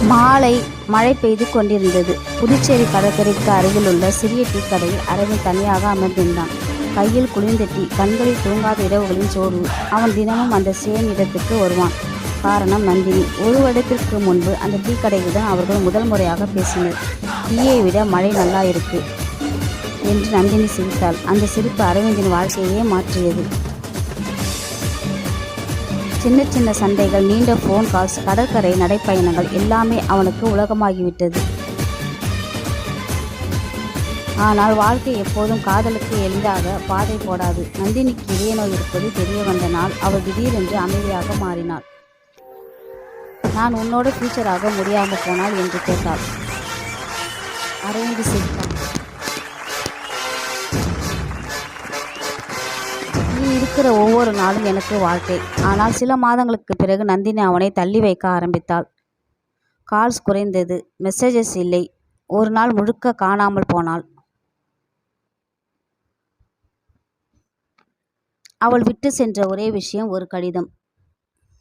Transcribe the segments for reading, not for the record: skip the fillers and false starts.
மாலை மழை பெய்து கொண்டிருந்தது. புதுச்சேரி கடற்கரைக்கு அருகிலுள்ள சிறிய டீ கடையில் அரவிந்த் தனியாக அமர்ந்திருந்தான். கையில் குளிர்ந்த டீ, கண்களில் தூங்காத இரவுகளின் சோர்வு. அவன் தினமும் அந்த சேம் இடத்துக்கு வருவான். காரணம் நந்தினி. ஒரு வருடத்திற்கு முன்பு அந்த டீ கடையில் தான் அவர்கள் முதல் முறையாக பேசினர். டீயை விட மழை நல்லா இருக்கு என்று நந்தினி சிரித்தாள். அந்த சிரிப்பு அரவிந்தின் வாழ்க்கையே மாற்றியது. சின்ன சின்ன சண்டைகள், நீண்ட ஃபோன் கால்ஸ், கடற்கரை நடைப்பயணங்கள் எல்லாமே அவனுக்கு உலகமாகிவிட்டது. ஆனால் வாழ்க்கை எப்போதும் காதலுக்கு எளிதாக பாதை போடாது. நந்தினிக்கு இதய நோய் இருப்பது தெரிய வந்த நாள் அவள் திடீரென்று அமைதியாக மாறினாள். நான் உன்னோட ஃபியூச்சராக முடியாமல் போனாள் என்று கேட்டாள். அரவிந்த் சிரித்தான். நீ இருக்கிற ஒவ்வொரு நாளும் எனக்கு வாழ்க்கை. ஆனால் சில மாதங்களுக்கு பிறகு நந்தினி அவனை தள்ளி வைக்க ஆரம்பித்தாள். கால்ஸ் குறைந்தது, மெசேஜஸ் இல்லை. ஒரு நாள் முழுக்க காணாமல் போனாள். அவள் விட்டு சென்ற ஒரே விஷயம் ஒரு கடிதம்.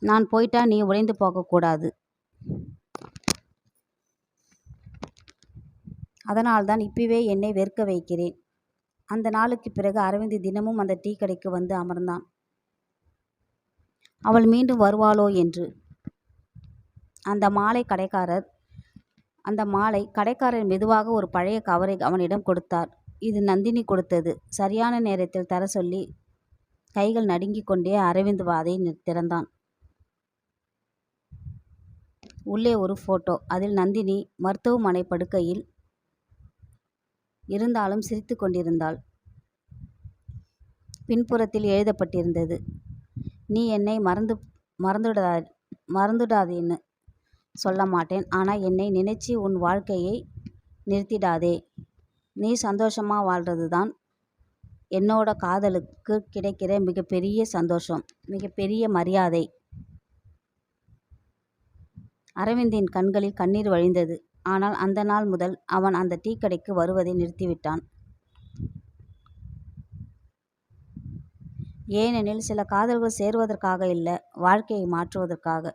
நான் போயிட்டா நீ உடைந்து போகக்கூடாது. அதனால்தான் இப்பவே என்னை வெறுக்க வைக்கிறேன். அந்த நாளுக்கு பிறகு அரவிந்த் தினமும் அந்த டீ கடைக்கு வந்து அமர்ந்தான். அவள் மீண்டும் வருவாளோ என்று. அந்த மாலை கடைக்காரர் மெதுவாக ஒரு பழைய கவரை அவனிடம் கொடுத்தார். இது நந்தினி கொடுத்தது. சரியான நேரத்தில் தர சொல்லி கைகள் நடுங்கிக் கொண்டே அரவிந்த் அதை திறந்தான். உள்ளே ஒரு போட்டோ. அதில் நந்தினி மருத்துவமனை படுக்கையில் இருந்தாலும் சிரித்து கொண்டிருந்தாள். பின்புறத்தில் எழுதப்பட்டிருந்தது, நீ என்னை மறந்துடாதேன்னு சொல்ல மாட்டேன். ஆனால் என்னை நினைச்சி உன் வாழ்க்கையை நிறுத்திடாதே. நீ சந்தோஷமாக வாழ்றது தான் என்னோட காதலுக்கு கிடைக்கிற மிகப்பெரிய சந்தோஷம், மிகப்பெரிய மரியாதை. அரவிந்தின் கண்களில் கண்ணீர் வழிந்தது. ஆனால் அந்த நாள் முதல் அவன் அந்த டீ கடைக்கு வருவதை நிறுத்திவிட்டான். ஏனெனில் சில காதல்கள் சேருவதற்காக இல்லை, வாழ்க்கையை மாற்றுவதற்காக.